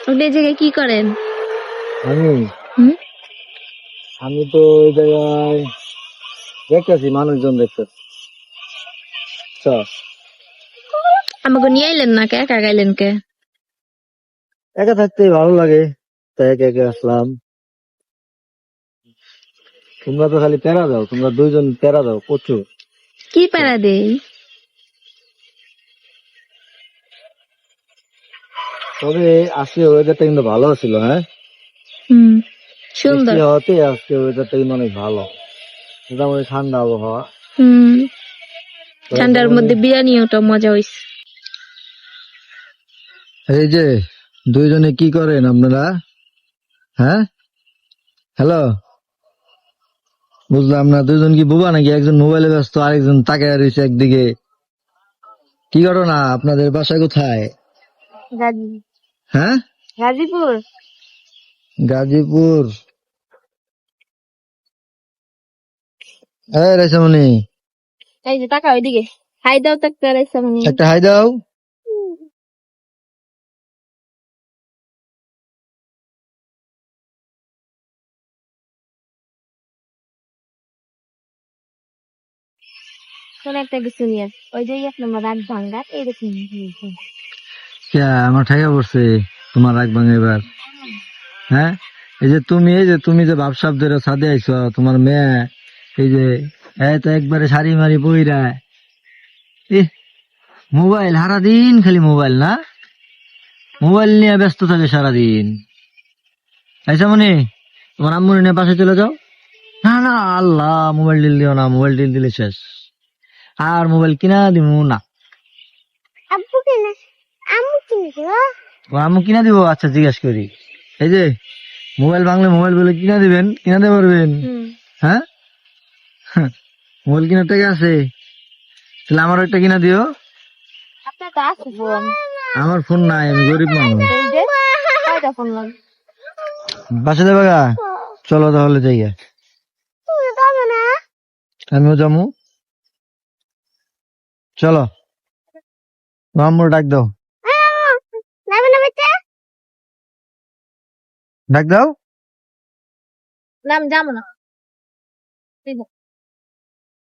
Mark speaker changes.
Speaker 1: আপনি এই জায়গায় কি করেন?
Speaker 2: আমি
Speaker 1: হুম?
Speaker 2: আমি তো ওই জায়গায় দেখতেছি, মানুষজন দেখতেছি। আচ্ছা,
Speaker 1: আমাকে নিয়ে আইলেন না কে? একা গাইলেন কে?
Speaker 2: একা থাকতে ভালো লাগে, তাই একা একা আসলাম। তোমরা তো খালি প্যারা দাও, তোমরা দুইজন প্যারা দাও প্রচুর।
Speaker 1: কি প্যারা দেই?
Speaker 2: তবে আজকে ওয়েদারটা কিন্তু ভালো ছিল, হ্যাঁ।
Speaker 1: হুম,
Speaker 2: বৃষ্টি
Speaker 1: সুন্দর।
Speaker 2: হওয়াতে আজকে ওয়েদারটা কিন্তু অনেক ভালো, মোটামুটি ঠান্ডা আবহাওয়া।
Speaker 1: হুম,
Speaker 2: তো
Speaker 1: ঠান্ডার
Speaker 2: মোটামুটি
Speaker 1: মধ্যে বিরিয়ানিওটা মজা হইছে।
Speaker 2: এই যে দুইজনে কি করেন আপনারা, হ্যাঁ? হ্যালো, বুঝলাম না, দুইজন কি বোবা নাকি? একজন মোবাইলে ব্যস্ত, আরেকজন তাকায় রয়েছে একদিকে। কি ঘটনা? আপনাদের বাসা কোথায়? হ্যাঁ,
Speaker 1: গাজীপুর।
Speaker 2: গাজীপুর। এই রেশামণি,
Speaker 1: এই যে টাকা ওইদিকে। হাই দাও তো একটা রেসামনি।
Speaker 2: একটা হাই দাও।
Speaker 1: কোন একটা কিছু নিয়ে ওই যে এক নম্বর রাত ভাঙ্গা এরকম।
Speaker 2: আমার ঠাইয়া পড়ছে, তোমার রাখ ভাঙে এবার। হ্যাঁ, এই যে তুমি যে ভাবসাব ধরে সাদে আইছো, তোমার মেয়ে এই যে তো একবারে শাড়ি মারি বইরা, মোবাইল সারাদিন, খালি মোবাইল না, মোবাইল নিয়ে ব্যস্ত থাকে সারাদিন। আইসা মনে, তোমার আম্মু নিয়ে পাশে চলে যাও। না না, আল্লাহ, মোবাইল ডিল দিও না, মোবাইল ডিল দিলে শেষ। আর মোবাইল কিনা দিমু না।
Speaker 1: আব্বু কিনে আম্মু কিনে দিও।
Speaker 2: তোমার আম্মু কিনা দিব? আচ্ছা, জিজ্ঞেস করি। এই যে মোবাইল ভাঙলে মোবাইল বলে কিনা দিবেন, কিনা দিতে পারবেন? হ্যাঁ, মোবাইল কিনার টাকা আছে? তাহলে আমার একটা কিনা দিও।
Speaker 1: আপনার তো আছে ফোন।
Speaker 2: আমার ফোন নাই, আমি গরিব মানুষ।
Speaker 1: এই যে কয়টা ফোন লাগে?
Speaker 2: বাসা যাবে গা? চলো তাহলে যাইয়া,
Speaker 1: তুমি যাবে না?
Speaker 2: আমিও যাবো। চলো, আম্মুর ডাক দাও,
Speaker 1: যাবে না বেটা?
Speaker 2: ডাক দাও।
Speaker 1: না আমি যাবো না।